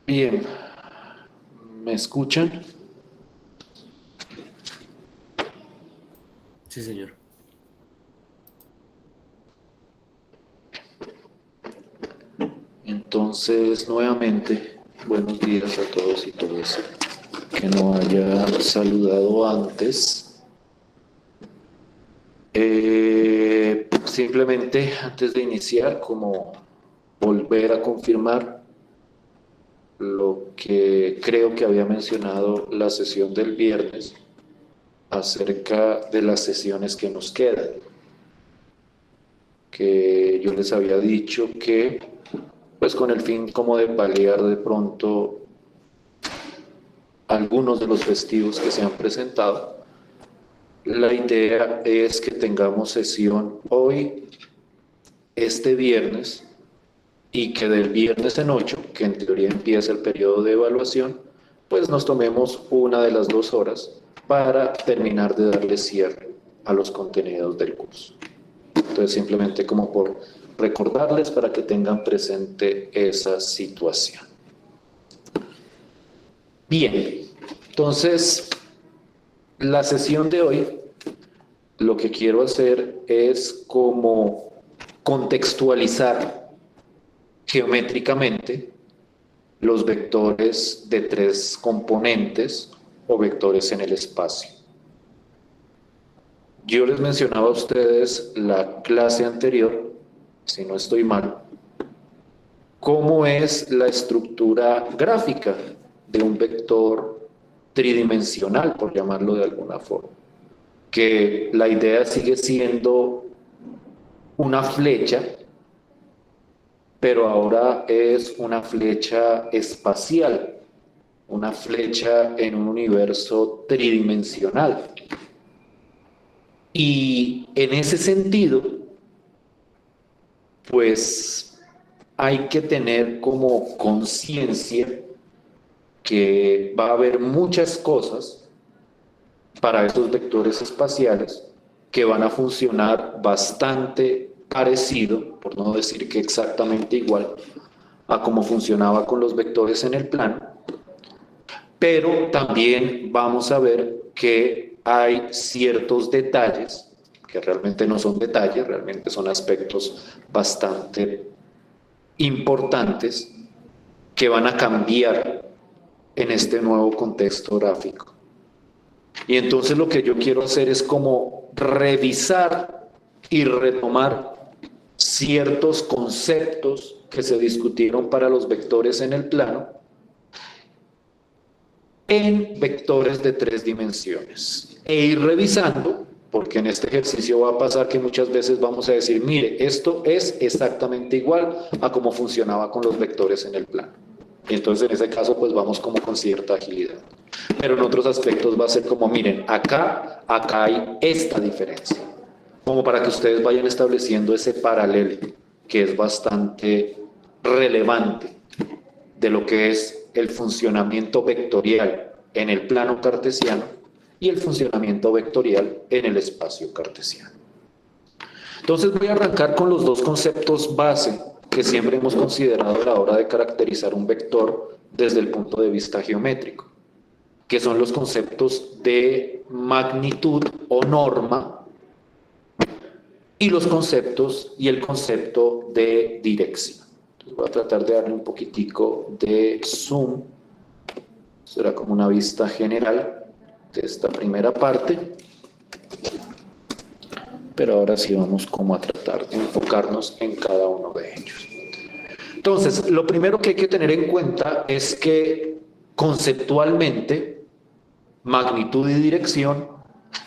Bien, ¿me escuchan? Sí, señor. Entonces, nuevamente, buenos días a todos y todas. Que no haya saludado antes. Simplemente, antes de iniciar, como volver a confirmar lo que creo que había mencionado la sesión del viernes acerca de las sesiones que nos quedan. Que yo les había dicho que, pues con el fin como de paliar de pronto algunos de los festivos que se han presentado, la idea es que tengamos sesión hoy, este viernes, y que del viernes en 8, que en teoría empieza el periodo de evaluación, pues nos tomemos una de las 2 horas para terminar de darle cierre a los contenidos del curso. Entonces, simplemente como por recordarles para que tengan presente esa situación. Bien, entonces, la sesión de hoy, lo que quiero hacer es como contextualizar geométricamente los vectores de 3 componentes o vectores en el espacio. Yo les mencionaba a ustedes la clase anterior, si no estoy mal, cómo es la estructura gráfica de un vector tridimensional, por llamarlo de alguna forma. Que la idea sigue siendo una flecha, pero ahora es una flecha espacial, una flecha en un universo tridimensional. Y en ese sentido, pues hay que tener como conciencia que va a haber muchas cosas para esos vectores espaciales que van a funcionar bastante parecido, por no decir que exactamente igual, a cómo funcionaba con los vectores en el plano, pero también vamos a ver que hay ciertos detalles, que realmente no son detalles, realmente son aspectos bastante importantes que van a cambiar en este nuevo contexto gráfico. Y entonces lo que yo quiero hacer es como revisar y retomar ciertos conceptos que se discutieron para los vectores en el plano en vectores de 3 dimensiones. E ir revisando, porque en este ejercicio va a pasar que muchas veces vamos a decir, mire, esto es exactamente igual a cómo funcionaba con los vectores en el plano. Y entonces en ese caso pues vamos como con cierta agilidad. Pero en otros aspectos va a ser como, miren, acá hay esta diferencia. Como para que ustedes vayan estableciendo ese paralelo que es bastante relevante de lo que es el funcionamiento vectorial en el plano cartesiano y el funcionamiento vectorial en el espacio cartesiano. Entonces voy a arrancar con los 2 conceptos base que siempre hemos considerado a la hora de caracterizar un vector desde el punto de vista geométrico, que son los conceptos de magnitud o norma y los conceptos y el concepto de dirección. Entonces voy a tratar de darle un poquitico de zoom. Será como una vista general de esta primera parte. Pero ahora sí vamos como a tratar de enfocarnos en cada uno de ellos. Entonces, lo primero que hay que tener en cuenta es que conceptualmente magnitud y dirección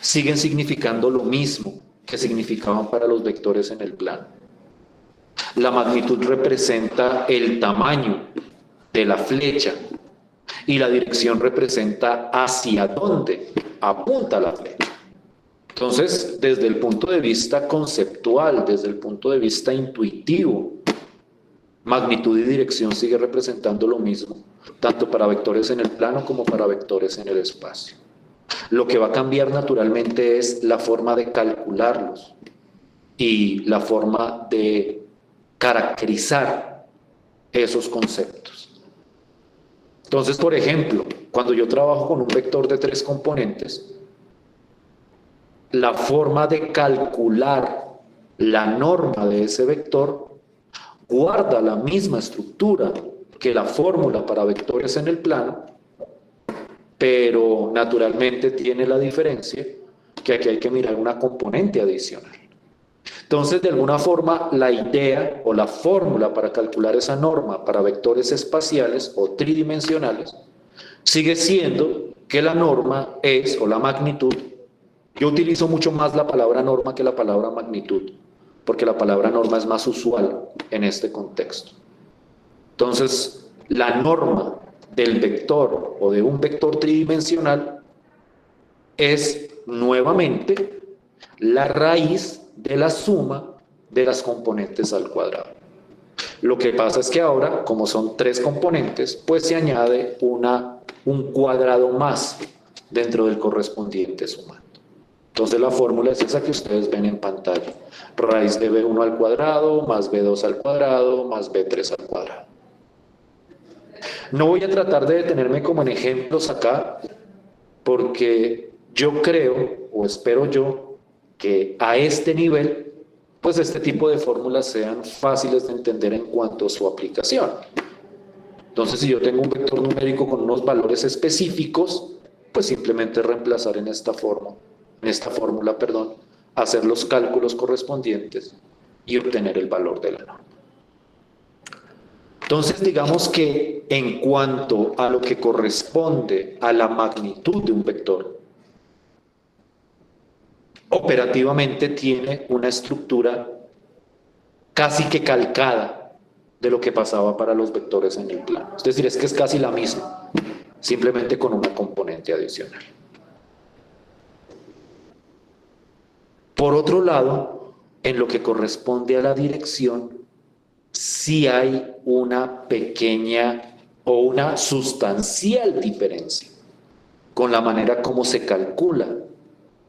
siguen significando lo mismo que significaban para los vectores en el plano. La magnitud representa el tamaño de la flecha y la dirección representa hacia dónde apunta la flecha. Entonces, desde el punto de vista conceptual, desde el punto de vista intuitivo, magnitud y dirección sigue representando lo mismo, tanto para vectores en el plano como para vectores en el espacio. Lo que va a cambiar naturalmente es la forma de calcularlos y la forma de caracterizar esos conceptos. Entonces, por ejemplo, cuando yo trabajo con un vector de 3 componentes, la forma de calcular la norma de ese vector guarda la misma estructura que la fórmula para vectores en el plano, pero naturalmente tiene la diferencia que aquí hay que mirar una componente adicional. Entonces, de alguna forma, la idea o la fórmula para calcular esa norma para vectores espaciales o tridimensionales sigue siendo que la norma es, o la magnitud, yo utilizo mucho más la palabra norma que la palabra magnitud, porque la palabra norma es más usual en este contexto. Entonces, la norma del vector o de un vector tridimensional es nuevamente la raíz de la suma de las componentes al cuadrado. Lo que pasa es que ahora, como son 3 componentes, pues se añade un cuadrado más dentro del correspondiente sumando. Entonces la fórmula es esa que ustedes ven en pantalla. Raíz de b1 al cuadrado, más b2 al cuadrado, más b3 al cuadrado. No voy a tratar de detenerme como en ejemplos acá, porque yo creo, o espero yo, que a este nivel, pues este tipo de fórmulas sean fáciles de entender en cuanto a su aplicación. Entonces, si yo tengo un vector numérico con unos valores específicos, pues simplemente reemplazar en esta fórmula, hacer los cálculos correspondientes y obtener el valor de la norma. Entonces, digamos que en cuanto a lo que corresponde a la magnitud de un vector, operativamente tiene una estructura casi que calcada de lo que pasaba para los vectores en el plano. Es decir, es que es casi la misma, simplemente con una componente adicional. Por otro lado, en lo que corresponde a la dirección, sí hay una pequeña o una sustancial diferencia con la manera como se calcula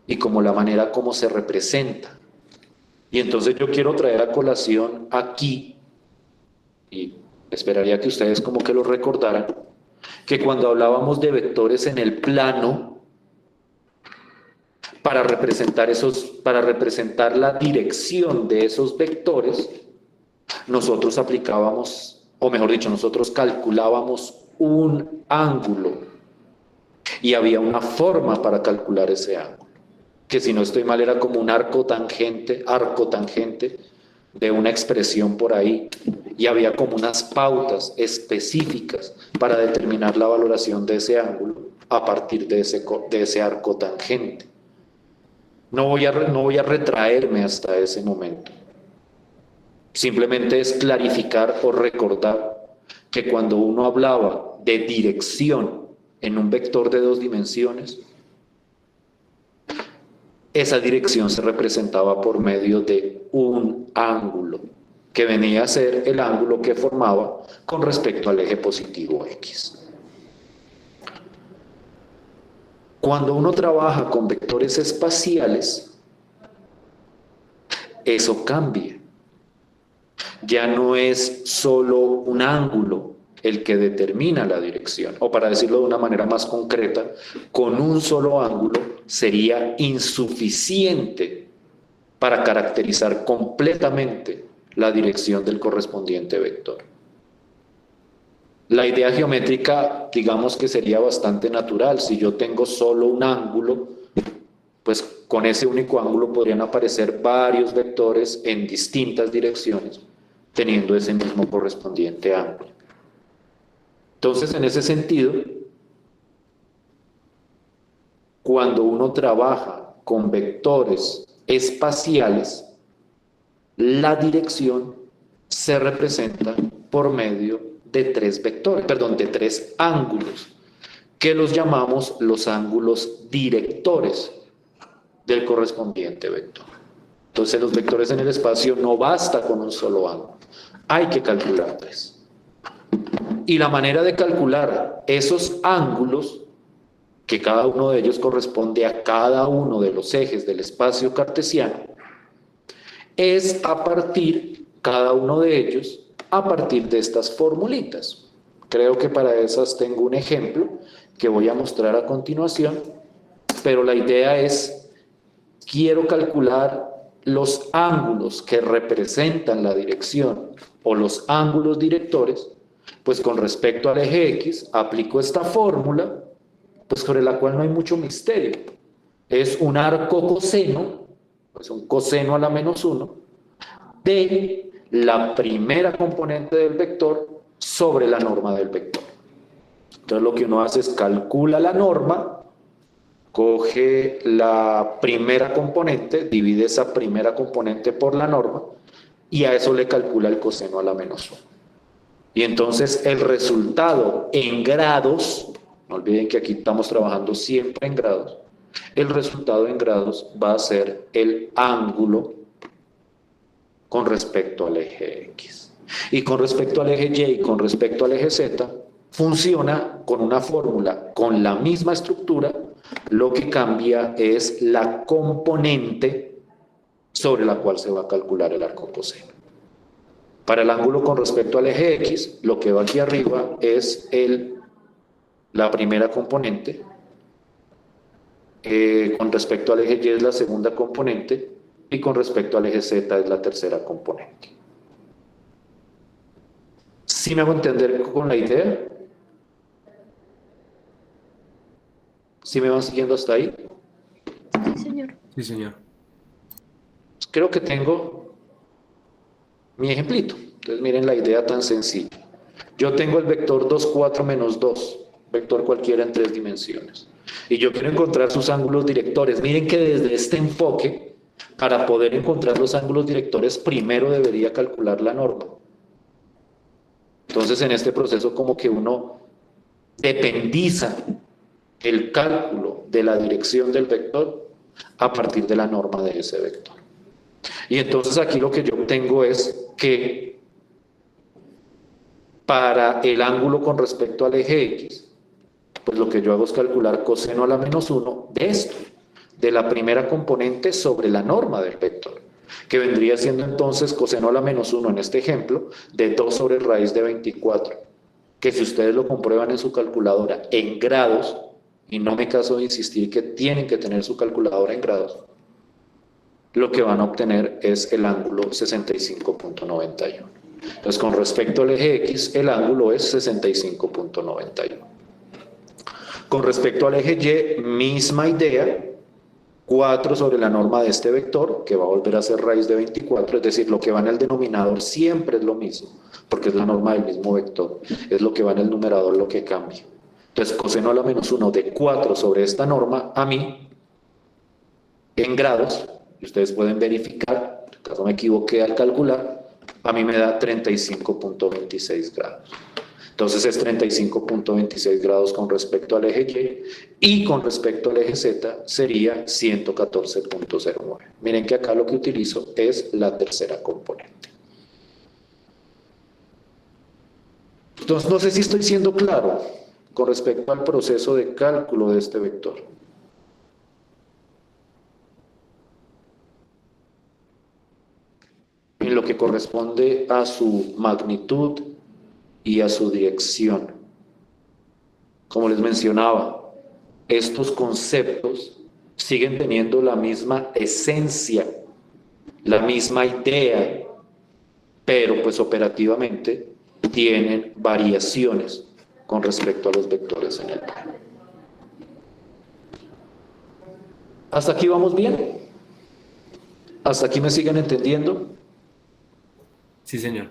y como la manera como se representa. Y entonces yo quiero traer a colación aquí, y esperaría que ustedes como que lo recordaran, que cuando hablábamos de vectores en el plano, para representar la dirección de esos vectores, nosotros aplicábamos, o mejor dicho, nosotros calculábamos un ángulo y había una forma para calcular ese ángulo, que si no estoy mal era como un arco tangente de una expresión por ahí, y había como unas pautas específicas para determinar la valoración de ese ángulo a partir de ese arco tangente. No voy a retraerme hasta ese momento. Simplemente es clarificar o recordar que cuando uno hablaba de dirección en un vector de 2 dimensiones, esa dirección se representaba por medio de un ángulo, que venía a ser el ángulo que formaba con respecto al eje positivo X. Cuando uno trabaja con vectores espaciales, eso cambia. Ya no es solo un ángulo el que determina la dirección, o para decirlo de una manera más concreta, con un solo ángulo sería insuficiente para caracterizar completamente la dirección del correspondiente vector. La idea geométrica, digamos que sería bastante natural. Si yo tengo solo un ángulo, pues con ese único ángulo podrían aparecer varios vectores en distintas direcciones, teniendo ese mismo correspondiente ángulo. Entonces, en ese sentido, cuando uno trabaja con vectores espaciales, la dirección se representa por medio de 3 vectores, perdón, de 3 ángulos, que los llamamos los ángulos directores del correspondiente vector. Entonces, los vectores en el espacio no basta con un solo ángulo, hay que calcular 3. Y la manera de calcular esos ángulos, que cada uno de ellos corresponde a cada uno de los ejes del espacio cartesiano, es a partir, cada uno de ellos, a partir de estas formulitas, Creo que para esas tengo un ejemplo que voy a mostrar a continuación, pero la idea es, quiero calcular los ángulos que representan la dirección o los ángulos directores, pues con respecto al eje X, aplico esta fórmula, pues sobre la cual no hay mucho misterio. Es un arco coseno, pues un coseno a la menos 1, de la primera componente del vector sobre la norma del vector. Entonces lo que uno hace es calcula la norma, coge la primera componente, divide esa primera componente por la norma y a eso le calcula el coseno a la menos 1. Y entonces el resultado en grados, no olviden que aquí estamos trabajando siempre en grados, el resultado en grados va a ser el ángulo con respecto al eje X. Y con respecto al eje Y y con respecto al eje Z, funciona con una fórmula con la misma estructura, lo que cambia es la componente sobre la cual se va a calcular el arco coseno. Para el ángulo con respecto al eje X, lo que va aquí arriba es la primera componente, con respecto al eje Y es la segunda componente, y con respecto al eje Z es la tercera componente. ¿Sí me hago entender con la idea? ¿Sí me van siguiendo hasta ahí? Sí, señor. Sí, señor. Creo que tengo mi ejemplito. Entonces miren la idea tan sencilla. Yo tengo el vector 2, 4, menos 2, vector cualquiera en 3 dimensiones. Y yo quiero encontrar sus ángulos directores. Miren que desde este enfoque, para poder encontrar los ángulos directores, primero debería calcular la norma. Entonces en este proceso como que uno dependiza el cálculo de la dirección del vector a partir de la norma de ese vector. Y entonces aquí lo que yo obtengo es que para el ángulo con respecto al eje X, pues lo que yo hago es calcular coseno a la menos 1 de esto, de la primera componente sobre la norma del vector, que vendría siendo entonces coseno a la menos 1 en este ejemplo, de 2 sobre raíz de 24, que si ustedes lo comprueban en su calculadora en grados, y no me canso de insistir que tienen que tener su calculadora en grados, lo que van a obtener es el ángulo 65.91. Entonces, con respecto al eje X, el ángulo es 65.91. Con respecto al eje Y, misma idea, 4 sobre la norma de este vector, que va a volver a ser raíz de 24, es decir, lo que va en el denominador siempre es lo mismo, porque es la norma del mismo vector, es lo que va en el numerador lo que cambia. Entonces, coseno a la menos 1 de 4 sobre esta norma, a mí, en grados, y ustedes pueden verificar, en caso me equivoqué al calcular, a mí me da 35.26 grados. Entonces es 35.26 grados con respecto al eje Y, y con respecto al eje Z sería 114.09. Miren que acá lo que utilizo es la tercera componente. Entonces no sé si estoy siendo claro con respecto al proceso de cálculo de este vector. En lo que corresponde a su magnitud y a su dirección. Como les mencionaba, estos conceptos siguen teniendo la misma esencia, la misma idea, pero pues operativamente tienen variaciones con respecto a los vectores en el plano. ¿Hasta aquí vamos bien? ¿Hasta aquí me siguen entendiendo? Sí, señor.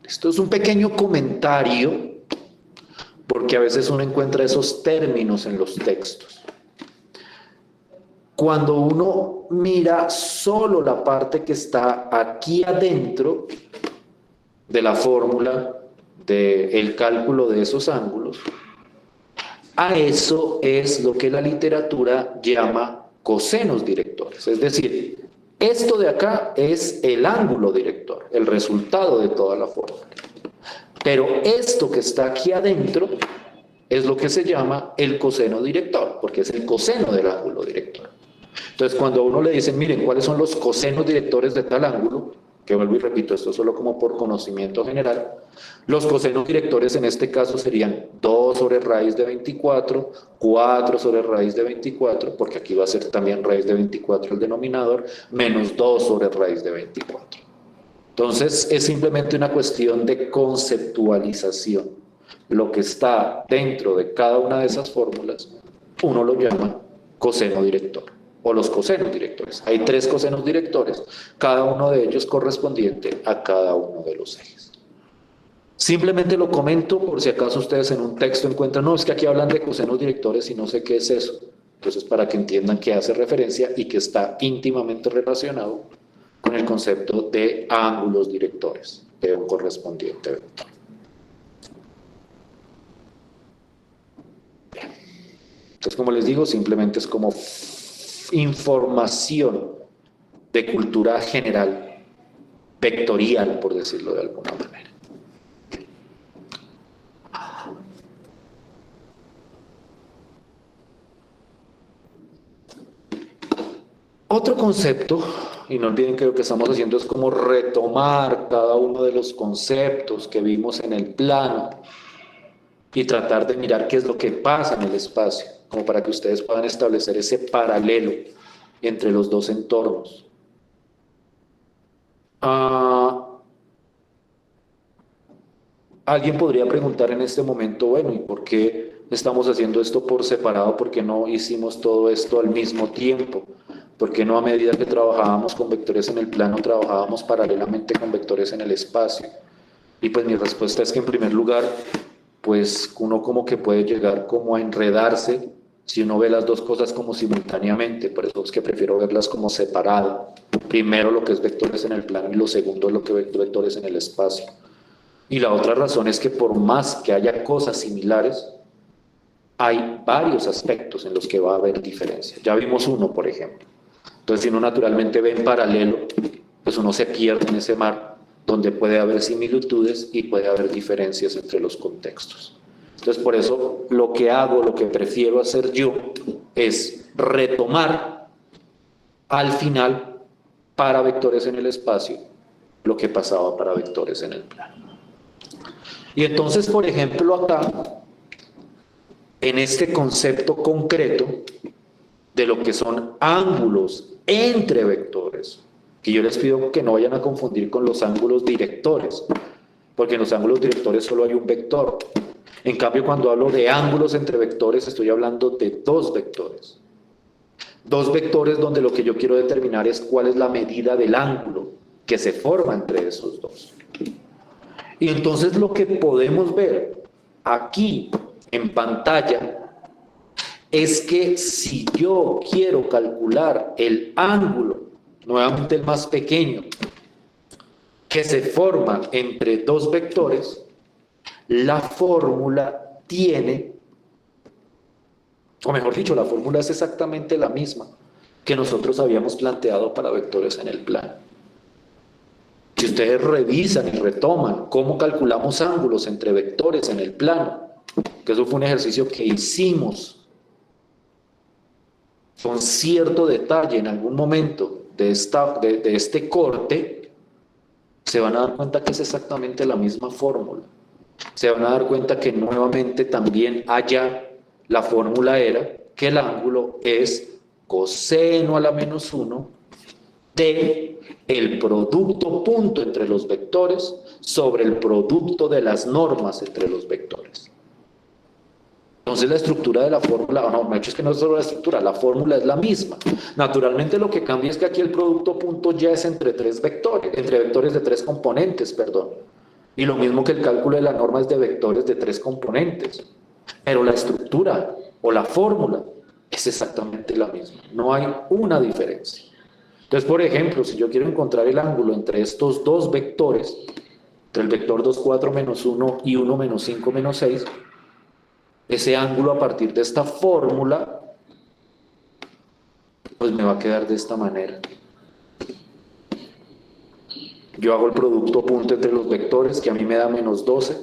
Esto es un pequeño comentario, porque a veces uno encuentra esos términos en los textos. Cuando uno mira solo la parte que está aquí adentro de la fórmula del cálculo de esos ángulos, a eso es lo que la literatura llama cosenos directores. Es decir, esto de acá es el ángulo director, el resultado de toda la fórmula. Pero esto que está aquí adentro es lo que se llama el coseno director, porque es el coseno del ángulo director. Entonces, cuando a uno le dicen, miren, ¿cuáles son los cosenos directores de tal ángulo? que vuelvo y repito, esto solo como por conocimiento general, los cosenos directores en este caso serían 2 sobre raíz de 24, 4 sobre raíz de 24, porque aquí va a ser también raíz de 24 el denominador, menos 2 sobre raíz de 24. Entonces, es simplemente una cuestión de conceptualización. Lo que está dentro de cada una de esas fórmulas, uno lo llama coseno director, o los cosenos directores. Hay 3 cosenos directores, cada uno de ellos correspondiente a cada uno de los ejes. Simplemente lo comento por si acaso ustedes en un texto encuentran, no, es que aquí hablan de cosenos directores y no sé qué es eso. Entonces, para que entiendan que hace referencia y que está íntimamente relacionado con el concepto de ángulos directores de un correspondiente vector. Bien. Entonces, como les digo, simplemente es como información de cultura general, vectorial, por decirlo de alguna manera. Otro concepto, y no olviden que lo que estamos haciendo es como retomar cada uno de los conceptos que vimos en el plano y tratar de mirar qué es lo que pasa en el espacio, como para que ustedes puedan establecer ese paralelo entre los dos entornos. Alguien podría preguntar en este momento, bueno, ¿y por qué estamos haciendo esto por separado? ¿Por qué no hicimos todo esto al mismo tiempo? ¿Por qué no a medida que trabajábamos con vectores en el plano, trabajábamos paralelamente con vectores en el espacio? Y pues mi respuesta es que en primer lugar, pues uno como que puede llegar como a enredarse si uno ve las dos cosas como simultáneamente, por eso es que prefiero verlas como separadas. Primero lo que es vectores en el plano y lo segundo lo que es vectores en el espacio. Y la otra razón es que por más que haya cosas similares, hay varios aspectos en los que va a haber diferencia. Ya vimos uno, por ejemplo. Entonces, si uno naturalmente ve en paralelo, pues uno se pierde en ese mar donde puede haber similitudes y puede haber diferencias entre los contextos. Entonces, por eso lo que hago, lo que prefiero hacer yo, es retomar al final para vectores en el espacio lo que pasaba para vectores en el plano. Y entonces, por ejemplo, acá, en este concepto concreto de lo que son ángulos entre vectores, que yo les pido que no vayan a confundir con los ángulos directores, porque en los ángulos directores solo hay un vector. En cambio, cuando hablo de ángulos entre vectores, estoy hablando de 2 vectores. 2 vectores donde lo que yo quiero determinar es cuál es la medida del ángulo que se forma entre esos 2. Y entonces lo que podemos ver aquí en pantalla es que si yo quiero calcular el ángulo, nuevamente el más pequeño, que se forma entre 2 vectores, la fórmula tiene, o mejor dicho, la fórmula es exactamente la misma que nosotros habíamos planteado para vectores en el plano. Si ustedes revisan y retoman cómo calculamos ángulos entre vectores en el plano, que eso fue un ejercicio que hicimos con cierto detalle en algún momento de este corte, se van a dar cuenta que es exactamente la misma fórmula. Se van a dar cuenta que nuevamente también allá la fórmula era que el ángulo es coseno a la menos 1 de el producto punto entre los vectores sobre el producto de las normas entre los vectores. Entonces la estructura de la fórmula, no, de hecho es que no es solo la estructura, la fórmula es la misma. Naturalmente lo que cambia es que aquí el producto punto ya es entre 3 vectores, entre vectores de 3 componentes, perdón. Y lo mismo que el cálculo de la norma es de vectores de 3 componentes. Pero la estructura o la fórmula es exactamente la misma, no hay una diferencia. Entonces, por ejemplo, si yo quiero encontrar el ángulo entre estos 2 vectores, entre el vector 2, 4, menos 1 y 1, menos 5, menos 6, ese ángulo a partir de esta fórmula, pues me va a quedar de esta manera. Yo hago el producto punto entre los vectores, que a mí me da menos 12,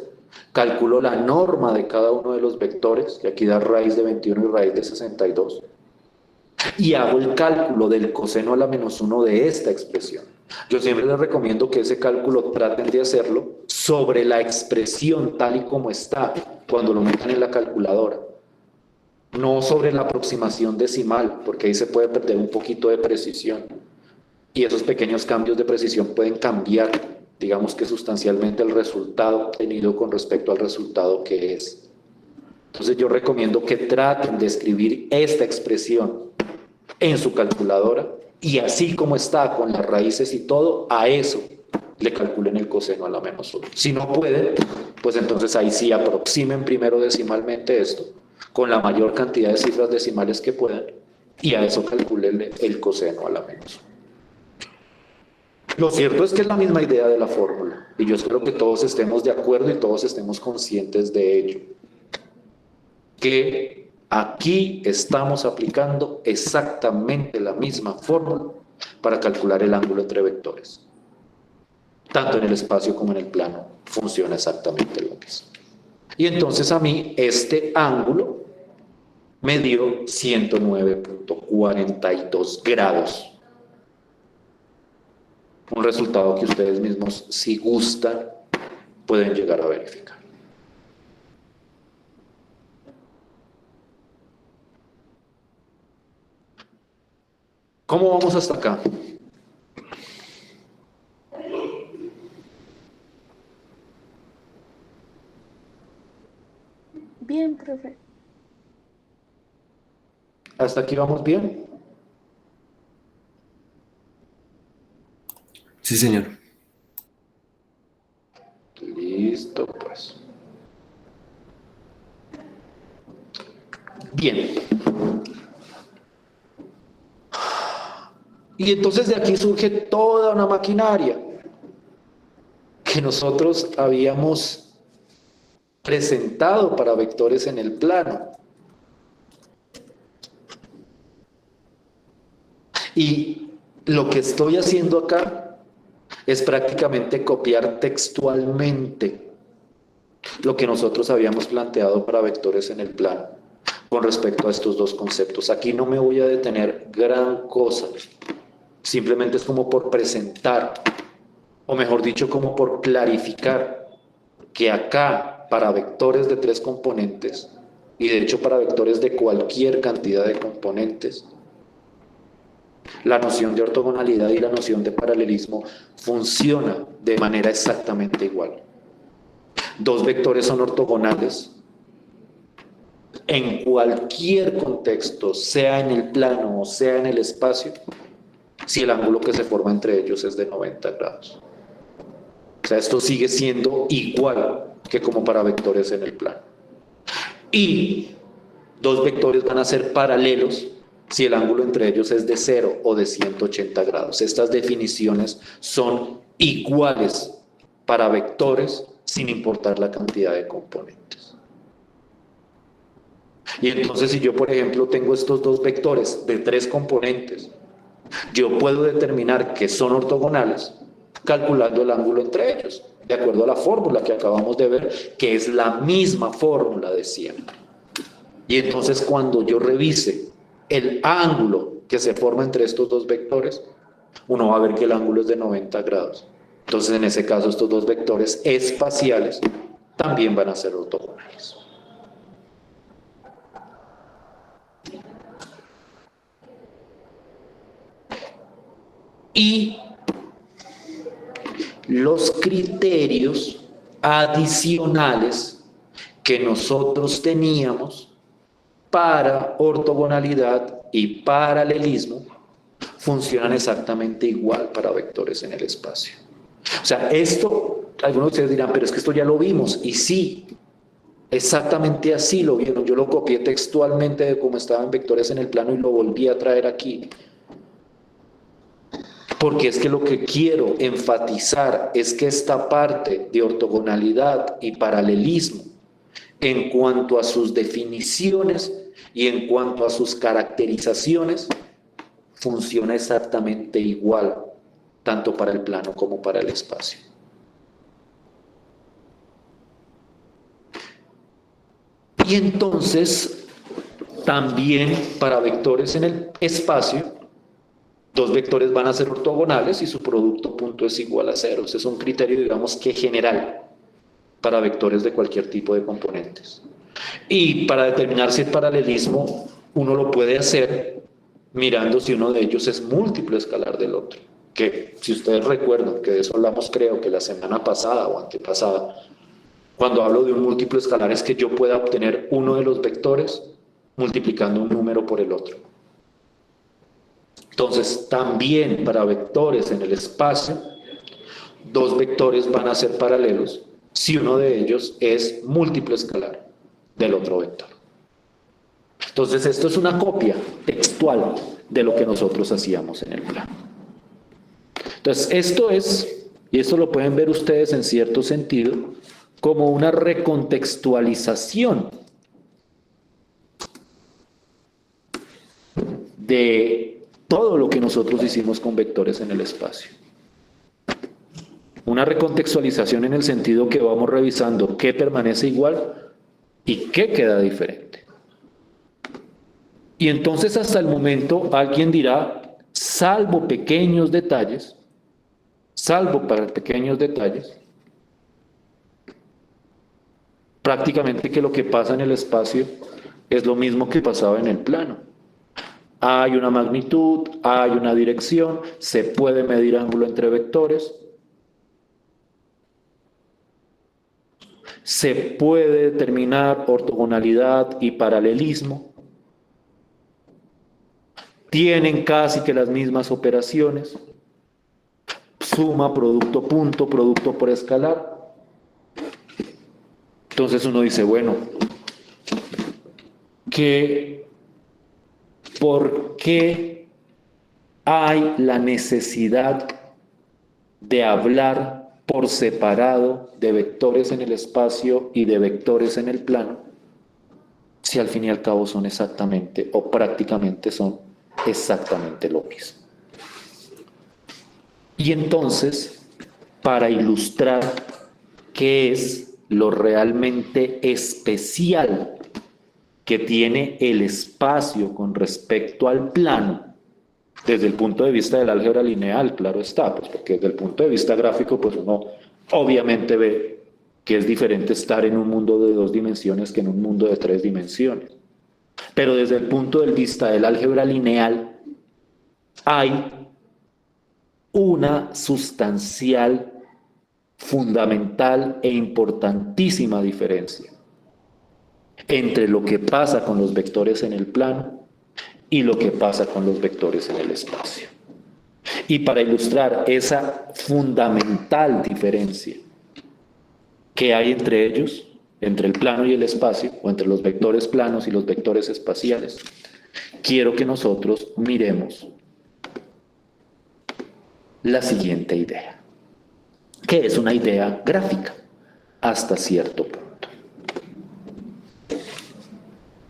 calculo la norma de cada uno de los vectores, que aquí da raíz de 21 y raíz de 62, y hago el cálculo del coseno a la menos 1 de esta expresión. Yo siempre les recomiendo que ese cálculo traten de hacerlo sobre la expresión tal y como está cuando lo metan en la calculadora, no sobre la aproximación decimal, porque ahí se puede perder un poquito de precisión y esos pequeños cambios de precisión pueden cambiar, digamos que sustancialmente el resultado obtenido con respecto al resultado que es. Entonces yo recomiendo que traten de escribir esta expresión en su calculadora y así como está con las raíces y todo, a eso le calculen el coseno a la -1. Si no pueden, pues entonces ahí sí aproximen primero decimalmente esto con la mayor cantidad de cifras decimales que puedan y a eso calculen el coseno a la -1. Lo cierto es que es la misma idea de la fórmula y yo espero que todos estemos de acuerdo y todos estemos conscientes de ello. Que aquí estamos aplicando exactamente la misma fórmula para calcular el ángulo entre vectores. Tanto en el espacio como en el plano funciona exactamente lo mismo. Y entonces a mí este ángulo me dio 109.42 grados. Un resultado que ustedes mismos, si gustan, pueden llegar a verificar. ¿Cómo vamos hasta acá? Bien, profe. ¿Hasta aquí vamos bien? Sí, señor. Listo, pues. Bien. Y entonces de aquí surge toda una maquinaria que nosotros habíamos presentado para vectores en el plano. Y lo que estoy haciendo acá es prácticamente copiar textualmente lo que nosotros habíamos planteado para vectores en el plano con respecto a estos dos conceptos. Aquí no me voy a detener gran cosa, simplemente es como por presentar, o mejor dicho, como por clarificar que acá para vectores de 3 componentes, y de hecho para vectores de cualquier cantidad de componentes, la noción de ortogonalidad y la noción de paralelismo funciona de manera exactamente igual. Dos vectores son ortogonales en cualquier contexto, sea en el plano o sea en el espacio, si el ángulo que se forma entre ellos es de 90 grados. O sea, esto sigue siendo igual que como para vectores en el plano. Y dos vectores van a ser paralelos si el ángulo entre ellos es de 0 o de 180 grados. Estas definiciones son iguales para vectores sin importar la cantidad de componentes. Y entonces si yo, por ejemplo, tengo estos dos vectores de 3 componentes, yo puedo determinar que son ortogonales calculando el ángulo entre ellos, de acuerdo a la fórmula que acabamos de ver, que es la misma fórmula de siempre. Y entonces cuando yo revise el ángulo que se forma entre estos dos vectores, uno va a ver que el ángulo es de 90 grados. Entonces en ese caso estos dos vectores espaciales también van a ser ortogonales. Y los criterios adicionales que nosotros teníamos para ortogonalidad y paralelismo funcionan exactamente igual para vectores en el espacio. O sea, esto, algunos de ustedes dirán, pero es que esto ya lo vimos, y sí, exactamente así lo vieron. Yo lo copié textualmente de cómo estaba en vectores en el plano y lo volví a traer aquí. Porque es que lo que quiero enfatizar es que esta parte de ortogonalidad y paralelismo, en cuanto a sus definiciones y en cuanto a sus caracterizaciones, funciona exactamente igual, tanto para el plano como para el espacio. Y entonces, también para vectores en el espacio, Dos vectores van a ser ortogonales y su producto punto es igual a cero. Ese es un criterio, digamos, que general para vectores de cualquier tipo de componentes. Y para determinar si el paralelismo uno lo puede hacer mirando si uno de ellos es múltiplo escalar del otro. Que si ustedes recuerdan, que de eso hablamos creo que la semana pasada o antepasada, cuando hablo de un múltiplo escalar es que yo pueda obtener uno de los vectores multiplicando un número por el otro. Entonces, también para vectores en el espacio, dos vectores van a ser paralelos si uno de ellos es múltiplo escalar del otro vector. Entonces, esto es una copia textual de lo que nosotros hacíamos en el plano. Entonces, esto es, y esto lo pueden ver ustedes en cierto sentido, como una recontextualización de todo lo que nosotros hicimos con vectores en el espacio. Una recontextualización en el sentido que vamos revisando qué permanece igual y qué queda diferente. Y entonces hasta el momento alguien dirá, salvo pequeños detalles, prácticamente que lo que pasa en el espacio es lo mismo que pasaba en el plano. Hay una magnitud, hay una dirección, se puede medir ángulo entre vectores, se puede determinar ortogonalidad y paralelismo, tienen casi que las mismas operaciones, suma, producto, punto, producto por escalar. Entonces uno dice, bueno, ¿por qué hay la necesidad de hablar por separado de vectores en el espacio y de vectores en el plano, si al fin y al cabo son exactamente o prácticamente son exactamente lo mismo? Y entonces, para ilustrar qué es lo realmente especial que tiene el espacio con respecto al plano, desde el punto de vista del álgebra lineal, claro está, pues porque desde el punto de vista gráfico, pues uno obviamente ve que es diferente estar en un mundo de 2 dimensiones que en un mundo de 3 dimensiones. Pero desde el punto de vista del álgebra lineal, hay una sustancial, fundamental e importantísima diferencia entre lo que pasa con los vectores en el plano y lo que pasa con los vectores en el espacio. Y para ilustrar esa fundamental diferencia que hay entre ellos, entre el plano y el espacio, o entre los vectores planos y los vectores espaciales, quiero que nosotros miremos la siguiente idea, que es una idea gráfica hasta cierto punto.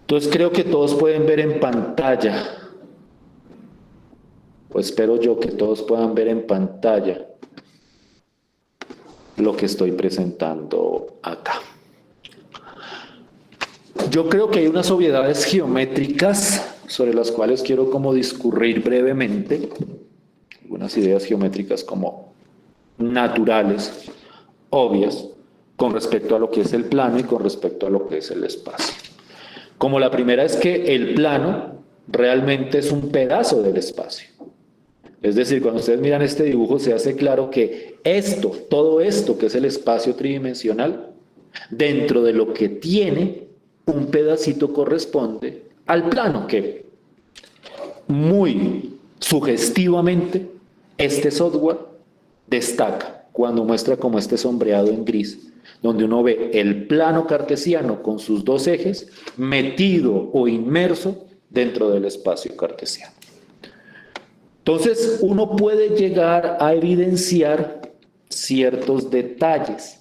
Entonces creo que todos pueden ver en pantalla, o espero yo que todos puedan ver en pantalla lo que estoy presentando acá. Yo creo que hay unas obviedades geométricas sobre las cuales quiero como discurrir brevemente, algunas ideas geométricas como naturales, obvias, con respecto a lo que es el plano y con respecto a lo que es el espacio. Como la primera es que el plano realmente es un pedazo del espacio. Es decir, cuando ustedes miran este dibujo se hace claro que todo esto que es el espacio tridimensional, dentro de lo que tiene, un pedacito corresponde al plano, que muy sugestivamente este software destaca cuando muestra como este sombreado en gris, donde uno ve el plano cartesiano con sus 2 ejes metido o inmerso dentro del espacio cartesiano. Entonces, uno puede llegar a evidenciar ciertos detalles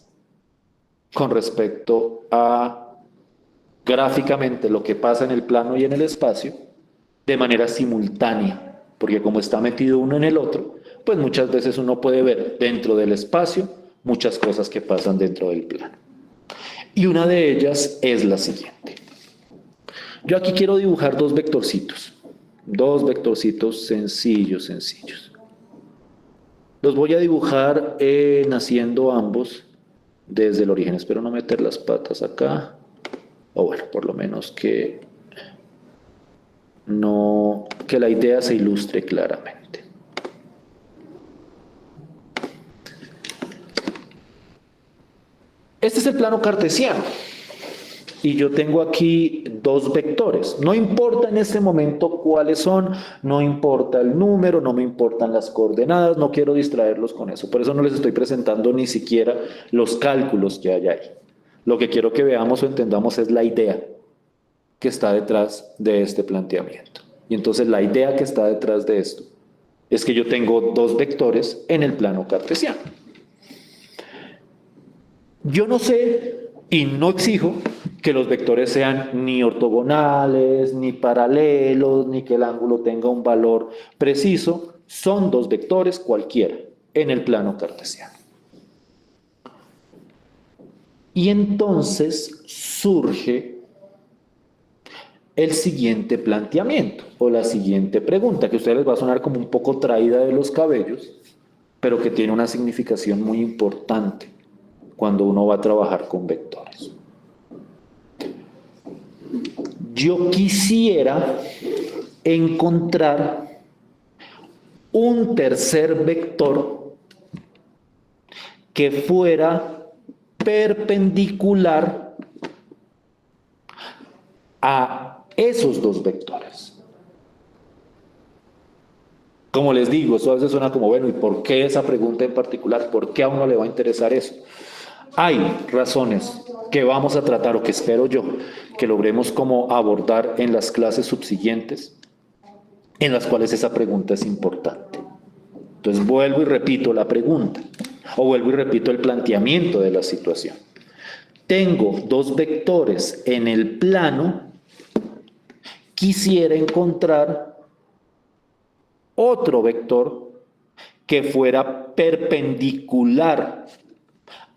con respecto a gráficamente lo que pasa en el plano y en el espacio de manera simultánea, porque como está metido uno en el otro, pues muchas veces uno puede ver dentro del espacio muchas cosas que pasan dentro del plano. Y una de ellas es la siguiente. Yo aquí quiero dibujar 2 vectorcitos, Dos vectorcitos sencillos, sencillos. Los voy a dibujar haciendo ambos desde el origen. Espero no meter las patas acá. O bueno, por lo menos que la idea se ilustre claramente. Este es el plano cartesiano. Y yo tengo aquí dos vectores. No importa en este momento cuáles son, no importa el número, no me importan las coordenadas, no quiero distraerlos con eso. Por eso no les estoy presentando ni siquiera los cálculos que hay ahí. Lo que quiero que veamos o entendamos es la idea que está detrás de este planteamiento. Y entonces la idea que está detrás de esto es que yo tengo dos vectores en el plano cartesiano. Yo no sé y no exijo que los vectores sean ni ortogonales, ni paralelos, ni que el ángulo tenga un valor preciso. Son dos vectores cualquiera en el plano cartesiano. Y entonces surge el siguiente planteamiento o la siguiente pregunta, que a ustedes les va a sonar como un poco traída de los cabellos, pero que tiene una significación muy importante cuando uno va a trabajar con vectores. Yo quisiera encontrar un tercer vector que fuera perpendicular a esos dos vectores. Como les digo, eso a veces suena como, bueno, ¿y por qué esa pregunta en particular? ¿Por qué a uno le va a interesar eso? Hay razones que vamos a tratar, o que espero yo, que logremos como abordar en las clases subsiguientes, en las cuales esa pregunta es importante. Entonces vuelvo y repito la pregunta, o vuelvo y repito el planteamiento de la situación. Tengo dos vectores en el plano, quisiera encontrar otro vector que fuera perpendicular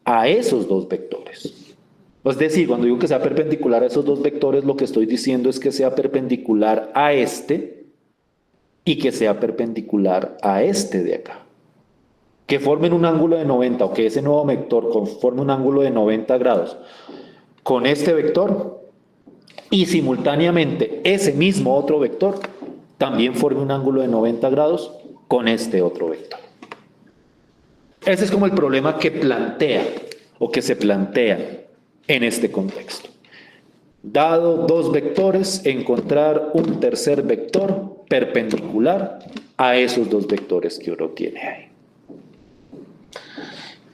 a esos dos vectores. Es decir, cuando digo que sea perpendicular a esos dos vectores, lo que estoy diciendo es que sea perpendicular a este y que sea perpendicular a este de acá. Que formen un ángulo de 90 o que ese nuevo vector forme un ángulo de 90 grados con este vector y simultáneamente ese mismo otro vector también forme un ángulo de 90 grados con este otro vector. Ese es como el problema que plantea o que se plantea en este contexto. Dado dos vectores, encontrar un tercer vector perpendicular a esos dos vectores que uno tiene ahí.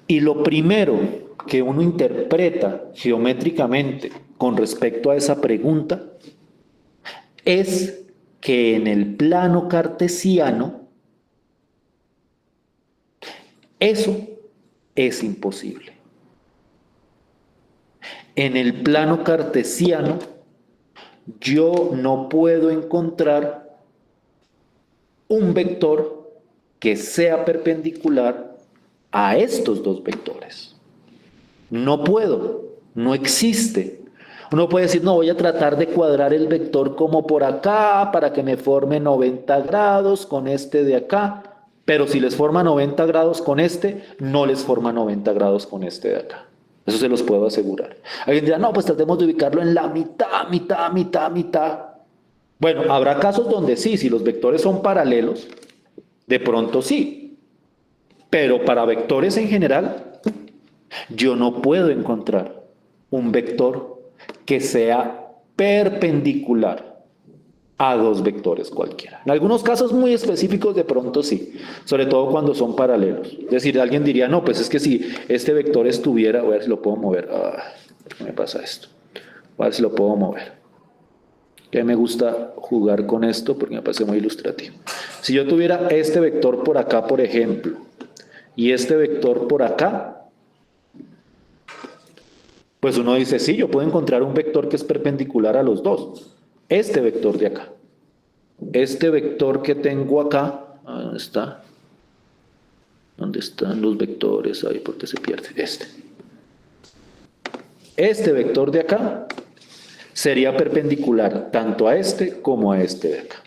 Y lo primero que uno interpreta geométricamente con respecto a esa pregunta es que en el plano cartesiano eso es imposible. En el plano cartesiano yo no puedo encontrar un vector que sea perpendicular a estos dos vectores. No puedo, no existe. Uno puede decir, no, voy a tratar de cuadrar el vector como por acá para que me forme 90 grados con este de acá. Pero si les forma 90 grados con este, no les forma 90 grados con este de acá. Eso se los puedo asegurar. Alguien dirá, no, pues tratemos de ubicarlo en la mitad. Bueno, habrá casos donde sí, si los vectores son paralelos, de pronto sí. Pero para vectores en general, yo no puedo encontrar un vector que sea perpendicular a dos vectores cualquiera. En algunos casos muy específicos de pronto sí, sobre todo cuando son paralelos. Es decir, alguien diría, no, pues es que si este vector estuviera, voy a ver si lo puedo mover. ¿Por qué me pasa esto? Voy a ver si lo puedo mover. Que me gusta jugar con esto porque me parece muy ilustrativo. Si yo tuviera este vector por acá, por ejemplo, y este vector por acá, pues uno dice, sí, yo puedo encontrar un vector que es perpendicular a los dos. Este vector de acá. Este vector que tengo acá, ¿dónde está? ¿Dónde están los vectores? Ahí, porque se pierde. Este vector de acá sería perpendicular tanto a este como a este de acá.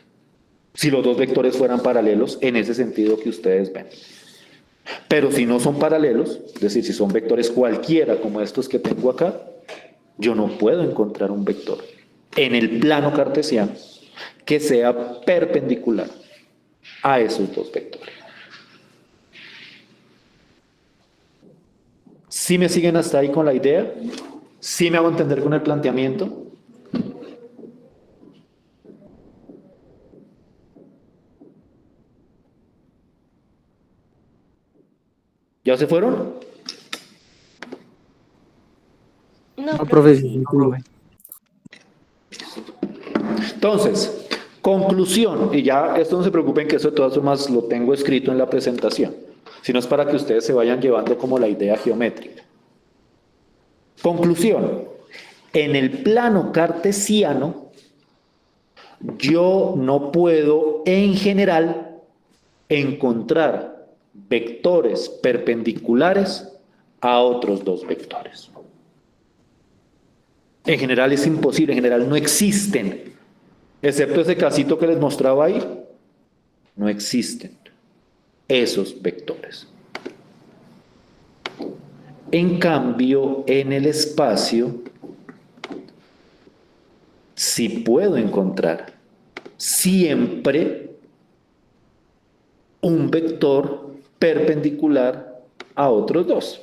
si los dos vectores fueran paralelos en ese sentido que ustedes ven. Pero si no son paralelos, es decir, si son vectores cualquiera como estos que tengo acá, yo no puedo encontrar un vector en el plano cartesiano que sea perpendicular a esos dos vectores. ¿Sí me siguen hasta ahí con la idea? ¿Sí me hago entender con el planteamiento? ¿Ya se fueron? No, No, profe. profe, no, profe. Entonces, conclusión, y ya esto no se preocupen que eso de todas formas lo tengo escrito en la presentación, sino es para que ustedes se vayan llevando como la idea geométrica. Conclusión, en el plano cartesiano, yo no puedo en general encontrar vectores perpendiculares a otros dos vectores. En general es imposible, en general no existen, excepto ese casito que les mostraba ahí, no existen esos vectores. En cambio, en el espacio, sí puedo encontrar siempre un vector perpendicular a otros dos.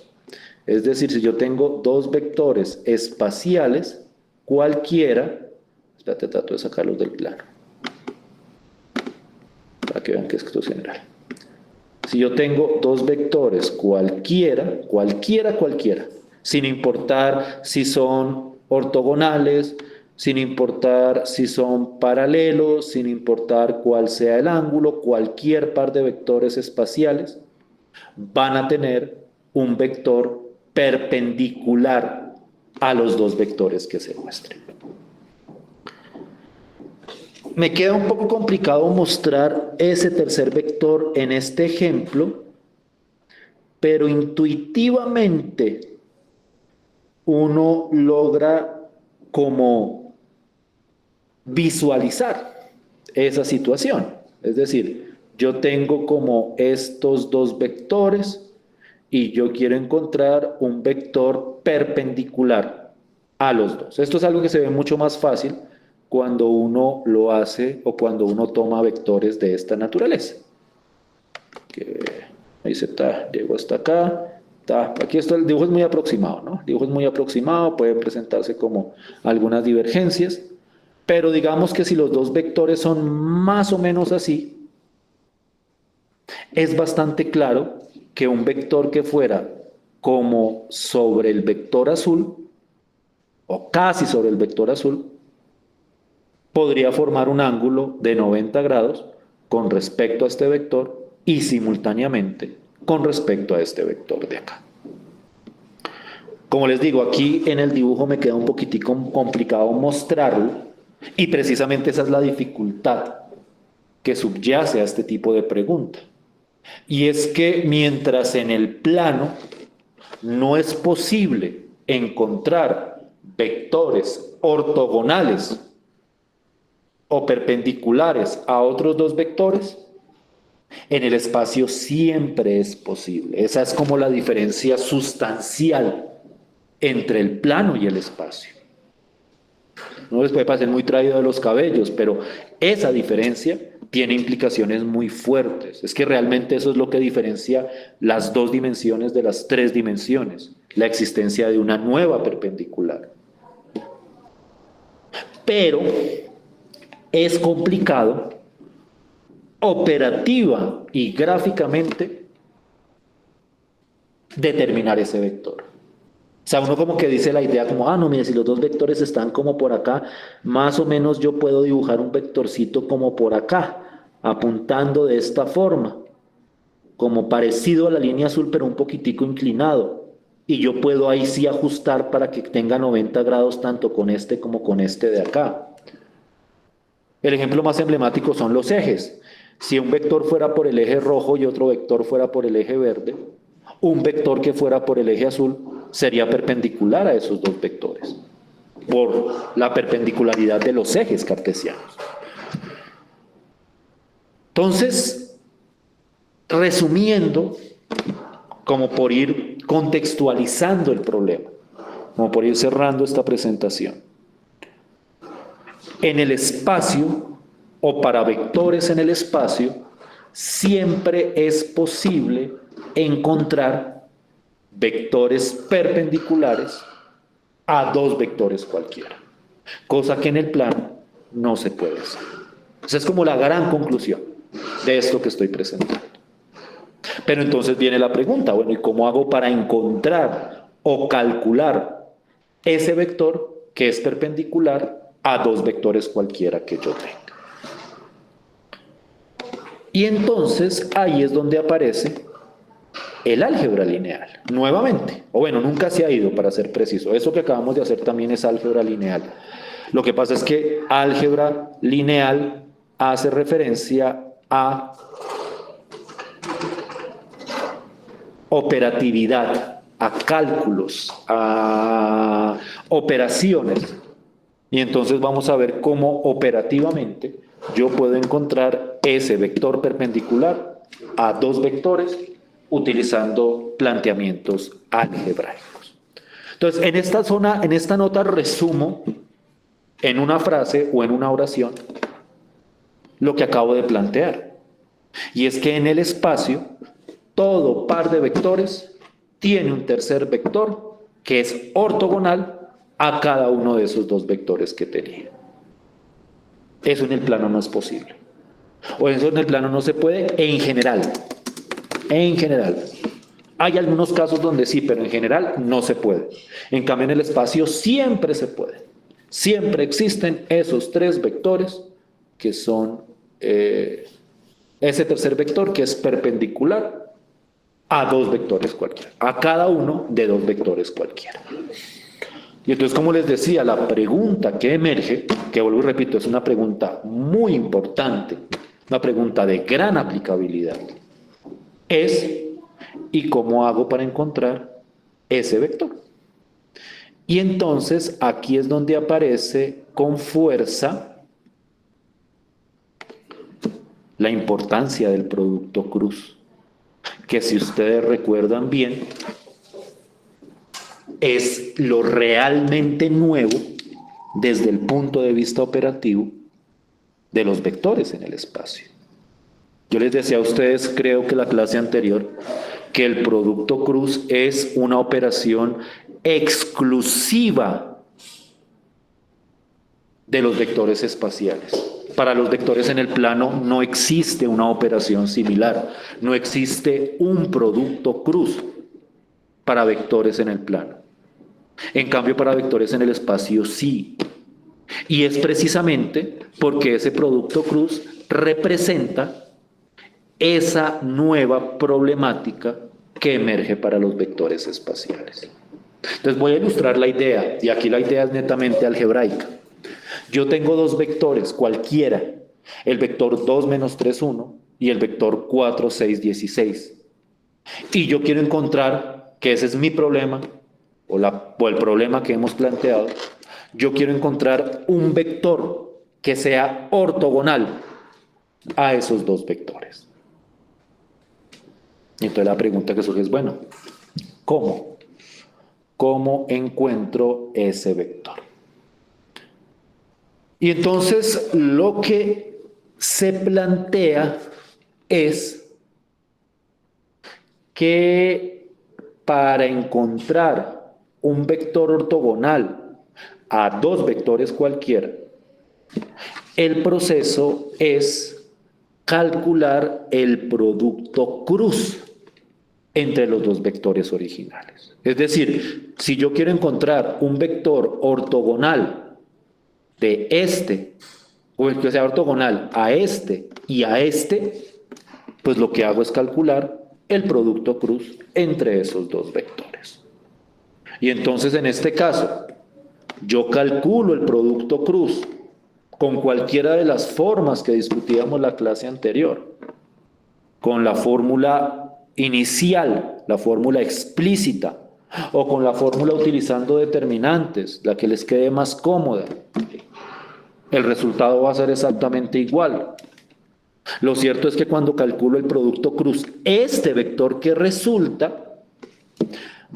Es decir, si yo tengo dos vectores espaciales, cualquiera, espérate, trato de sacarlos del plano, para que vean que esto es general. Si yo tengo dos vectores cualquiera, sin importar si son ortogonales, sin importar si son paralelos, sin importar cuál sea el ángulo, cualquier par de vectores espaciales van a tener un vector perpendicular a los dos vectores que se muestren. Me queda un poco complicado mostrar ese tercer vector en este ejemplo, pero intuitivamente uno logra como visualizar esa situación. Es decir, yo tengo como estos dos vectores y yo quiero encontrar un vector perpendicular a los dos. Esto es algo que se ve mucho más fácil cuando uno lo hace o cuando uno toma vectores de esta naturaleza. Que ahí se está, llego hasta acá, aquí esto, el dibujo es muy aproximado, ¿no? El dibujo es muy aproximado, puede presentarse como algunas divergencias, pero digamos que si los dos vectores son más o menos así, es bastante claro que un vector que fuera como sobre el vector azul, o casi sobre el vector azul, podría formar un ángulo de 90 grados con respecto a este vector y simultáneamente con respecto a este vector de acá. Como les digo, aquí en el dibujo me queda un poquitico complicado mostrarlo y precisamente esa es la dificultad que subyace a este tipo de pregunta. Y es que mientras en el plano no es posible encontrar vectores ortogonales o perpendiculares a otros dos vectores, en el espacio siempre es posible. Esa es como la diferencia sustancial entre el plano y el espacio. No les puede parecer muy traído de los cabellos, pero esa diferencia tiene implicaciones muy fuertes. Es que realmente eso es lo que diferencia las dos dimensiones de las tres dimensiones, la existencia de una nueva perpendicular. Pero es complicado operativa y gráficamente determinar ese vector. O sea, uno como que dice la idea como, no, mire, si los dos vectores están como por acá, más o menos yo puedo dibujar un vectorcito como por acá, apuntando de esta forma, como parecido a la línea azul, pero un poquitico inclinado. Y yo puedo ahí sí ajustar para que tenga 90 grados tanto con este como con este de acá. El ejemplo más emblemático son los ejes. Si un vector fuera por el eje rojo y otro vector fuera por el eje verde, un vector que fuera por el eje azul sería perpendicular a esos dos vectores, por la perpendicularidad de los ejes cartesianos. Entonces, resumiendo, como por ir contextualizando el problema, como por ir cerrando esta presentación. En el espacio, o para vectores en el espacio, siempre es posible encontrar vectores perpendiculares a dos vectores cualquiera, cosa que en el plano no se puede hacer. Esa es como la gran conclusión de esto que estoy presentando. Pero entonces viene la pregunta, bueno, ¿y cómo hago para encontrar o calcular ese vector que es perpendicular a dos vectores cualquiera que yo tenga? Y entonces ahí es donde aparece el álgebra lineal, nuevamente. O bueno, nunca se ha ido, para ser preciso. Eso que acabamos de hacer también es álgebra lineal. Lo que pasa es que álgebra lineal hace referencia a operatividad, a cálculos, a operaciones. Y entonces vamos a ver cómo operativamente yo puedo encontrar ese vector perpendicular a dos vectores utilizando planteamientos algebraicos. Entonces, en esta nota resumo en una frase o en una oración lo que acabo de plantear. Y es que en el espacio, todo par de vectores tiene un tercer vector que es ortogonal a cada uno de esos dos vectores que tenía. Eso en el plano no es posible. O eso en el plano no se puede en general. En general. Hay algunos casos donde sí, pero en general no se puede. En cambio, en el espacio siempre se puede. Siempre existen esos tres vectores que son ese tercer vector que es perpendicular a dos vectores cualquiera, a cada uno de dos vectores cualquiera. Y entonces, como les decía, la pregunta que emerge, que vuelvo y repito, es una pregunta muy importante, una pregunta de gran aplicabilidad, es ¿y cómo hago para encontrar ese vector? Y entonces aquí es donde aparece con fuerza la importancia del producto cruz, que si ustedes recuerdan bien, es lo realmente nuevo desde el punto de vista operativo de los vectores en el espacio. Yo les decía a ustedes, creo que la clase anterior, que el producto cruz es una operación exclusiva de los vectores espaciales. Para los vectores en el plano no existe una operación similar, no existe un producto cruz para vectores en el plano. En cambio, para vectores en el espacio sí. Y es precisamente porque ese producto cruz representa esa nueva problemática que emerge para los vectores espaciales. Entonces voy a ilustrar la idea, y aquí la idea es netamente algebraica. Yo tengo dos vectores, cualquiera, el vector 2, menos 3, 1 y el vector 4, 6, 16. Y yo quiero encontrar, que ese es mi problema, o el problema que hemos planteado, yo quiero encontrar un vector que sea ortogonal a esos dos vectores. Y entonces la pregunta que surge es, bueno, ¿cómo? ¿Cómo encuentro ese vector? Y entonces lo que se plantea es que para encontrar un vector ortogonal a dos vectores cualquiera, el proceso es calcular el producto cruz entre los dos vectores originales. Es decir, si yo quiero encontrar un vector ortogonal de este, o el que sea ortogonal a este y a este, pues lo que hago es calcular el producto cruz entre esos dos vectores. Y entonces en este caso, yo calculo el producto cruz con cualquiera de las formas que discutíamos la clase anterior, con la fórmula inicial, la fórmula explícita, o con la fórmula utilizando determinantes, la que les quede más cómoda. El resultado va a ser exactamente igual. Lo cierto es que cuando calculo el producto cruz, este vector que resulta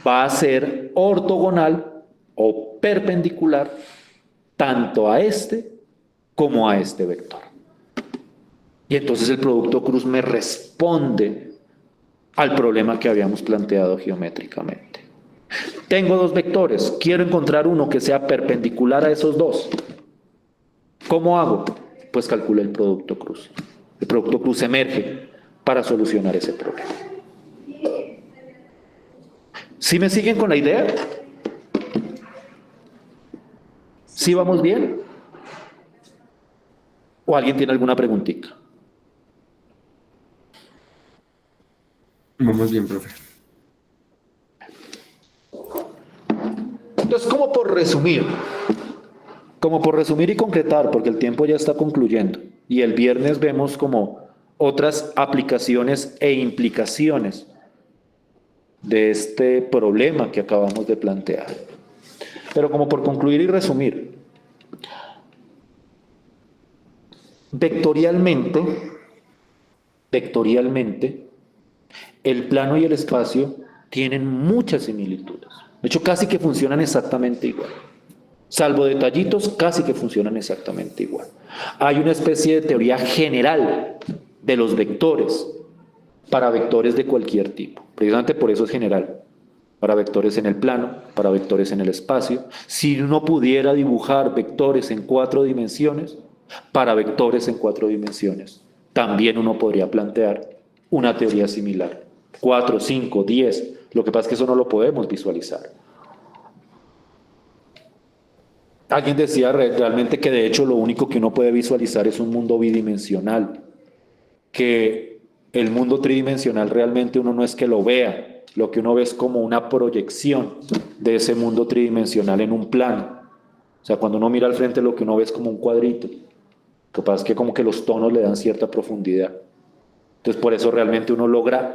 va a ser ortogonal o perpendicular tanto a este como a este vector. Y entonces el producto cruz me responde al problema que habíamos planteado geométricamente. Tengo dos vectores, quiero encontrar uno que sea perpendicular a esos dos. ¿Cómo hago? Pues calculo el producto cruz. El producto cruz emerge para solucionar ese problema. ¿Sí me siguen con la idea? ¿Sí vamos bien? ¿O alguien tiene alguna preguntita? Vamos bien, profe. Entonces, como por resumir y concretar, porque el tiempo ya está concluyendo, y el viernes vemos como otras aplicaciones e implicaciones de este problema que acabamos de plantear. Pero como por concluir y resumir, vectorialmente, el plano y el espacio tienen muchas similitudes. De hecho, casi que funcionan exactamente igual. Salvo detallitos, casi que funcionan exactamente igual. Hay una especie de teoría general de los vectores para vectores de cualquier tipo. Precisamente por eso es general. Para vectores en el plano, para vectores en el espacio. Si uno pudiera dibujar vectores en 4 dimensiones, para vectores en 4 dimensiones, también uno podría plantear una teoría similar. 4, 5, 10. Lo que pasa es que eso no lo podemos visualizar. Alguien decía realmente que de hecho lo único que uno puede visualizar es un mundo bidimensional, que el mundo tridimensional realmente uno no es que lo vea, lo que uno ve es como una proyección de ese mundo tridimensional en un plano. O sea, cuando uno mira al frente lo que uno ve es como un cuadrito. Lo que pasa es que como que los tonos le dan cierta profundidad. Entonces por eso realmente uno logra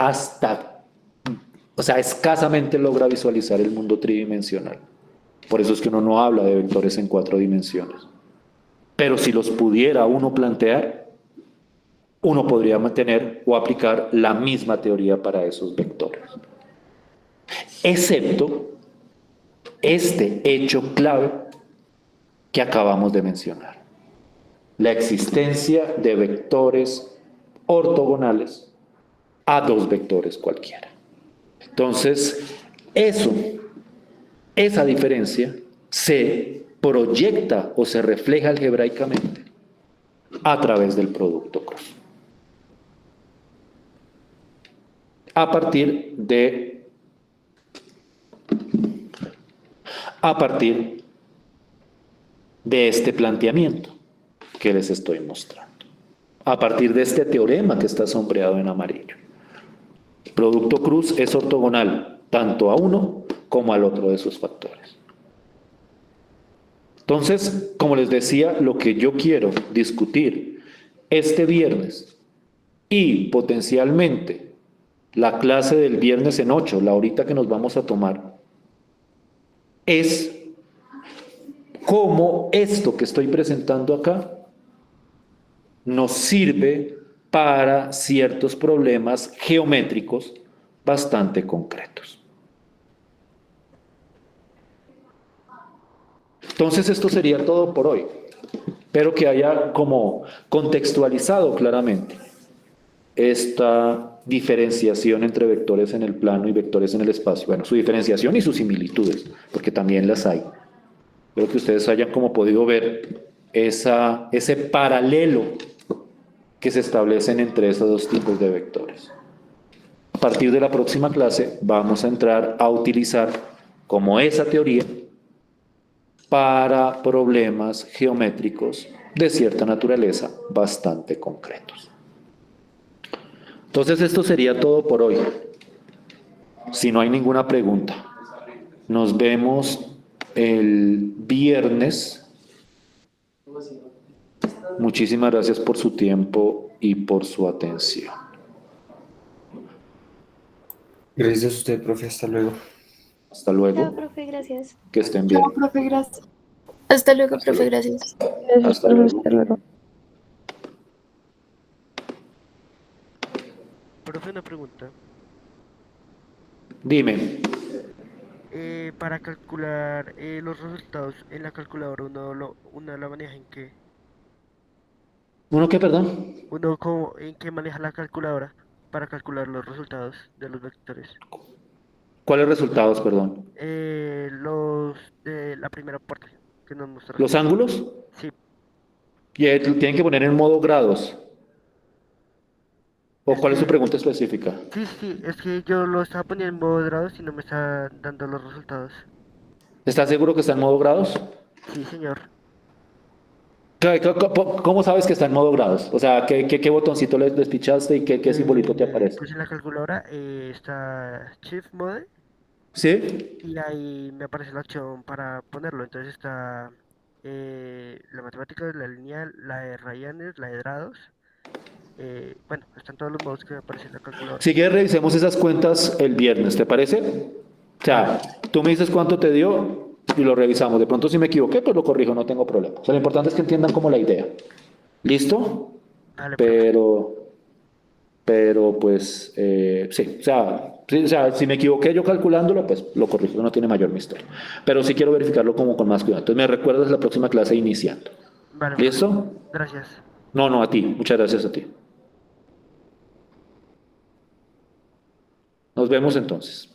escasamente logra visualizar el mundo tridimensional. Por eso es que uno no habla de vectores en 4 dimensiones. Pero si los pudiera uno plantear, uno podría mantener o aplicar la misma teoría para esos vectores. Excepto este hecho clave que acabamos de mencionar. La existencia de vectores ortogonales a 2 vectores cualquiera. Entonces, esa diferencia se proyecta o se refleja algebraicamente a través del producto cruz. A partir de este planteamiento que les estoy mostrando. A partir de este teorema que está sombreado en amarillo. El producto cruz es ortogonal tanto a uno como al otro de sus factores. Entonces, como les decía, lo que yo quiero discutir este viernes y potencialmente la clase del viernes en 8, la horita que nos vamos a tomar, es cómo esto que estoy presentando acá nos sirve para ciertos problemas geométricos bastante concretos. Entonces esto sería todo por hoy. Espero que haya como contextualizado claramente esta diferenciación entre vectores en el plano y vectores en el espacio. Bueno, su diferenciación y sus similitudes, porque también las hay. Espero que ustedes hayan como podido ver ese paralelo que se establecen entre esos 2 tipos de vectores. A partir de la próxima clase vamos a entrar a utilizar como esa teoría para problemas geométricos de cierta naturaleza bastante concretos. Entonces esto sería todo por hoy. Si no hay ninguna pregunta, nos vemos el viernes. Muchísimas gracias por su tiempo y por su atención. Gracias a usted, profe. Hasta luego. Hasta Chao, luego. profe, gracias. Que estén bien. Chao, profe, gracias. Hasta luego, profe, gracias. Gracias, Hasta profe, luego. hasta luego. Profe, una pregunta. Dime. Para calcular los resultados en la calculadora, uno la maneja en qué? ¿Uno qué, perdón? ¿En qué maneja la calculadora para calcular los resultados de los vectores? ¿Cuáles resultados, perdón? Los de la primera parte que nos ¿Los mostraste. ángulos? Sí, Y tienen que poner en modo grados. ¿O es cuál es su que, pregunta específica? sí, es que yo lo estaba poniendo en modo grados y no me está dando los resultados. ¿Estás seguro que está en modo grados? Sí, señor. ¿Cómo sabes que está en modo grados? O sea, ¿qué botoncito les despichaste y qué simbolito te aparece? Pues en la calculadora está Shift Mode ¿Sí? y ahí me aparece la opción para ponerlo. Entonces está la matemática, la lineal, la de rayanes, la de grados. Bueno, están todos los modos que me aparecen en la calculadora. Si quieres, revisemos esas cuentas el viernes, ¿te parece? O Vale, sea, tú me dices cuánto te dio y lo revisamos. De pronto, si me equivoqué, pues lo corrijo, no tengo problema. O sea, lo importante es que entiendan como la idea. ¿Listo? vale, profe. Pero, pero pues, sí, sí, o sea, si me equivoqué yo calculándolo, pues lo corrijo, no tiene mayor misterio. Pero sí quiero verificarlo como con más cuidado. Entonces, me recuerdas la próxima clase iniciando. Vale, profe. ¿Listo? Gracias. No, no, a ti. Muchas gracias a ti. Nos vemos entonces.